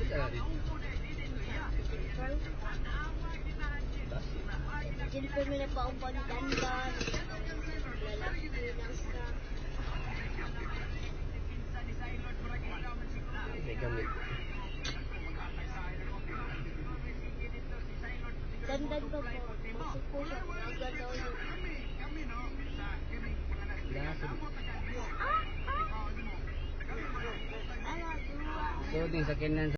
Silver mo na pa ang pagdandan. Lalaki lang sa... May gamit. Dandan pa po. Masok po siya. Nagalaw yun. So, din sa kinan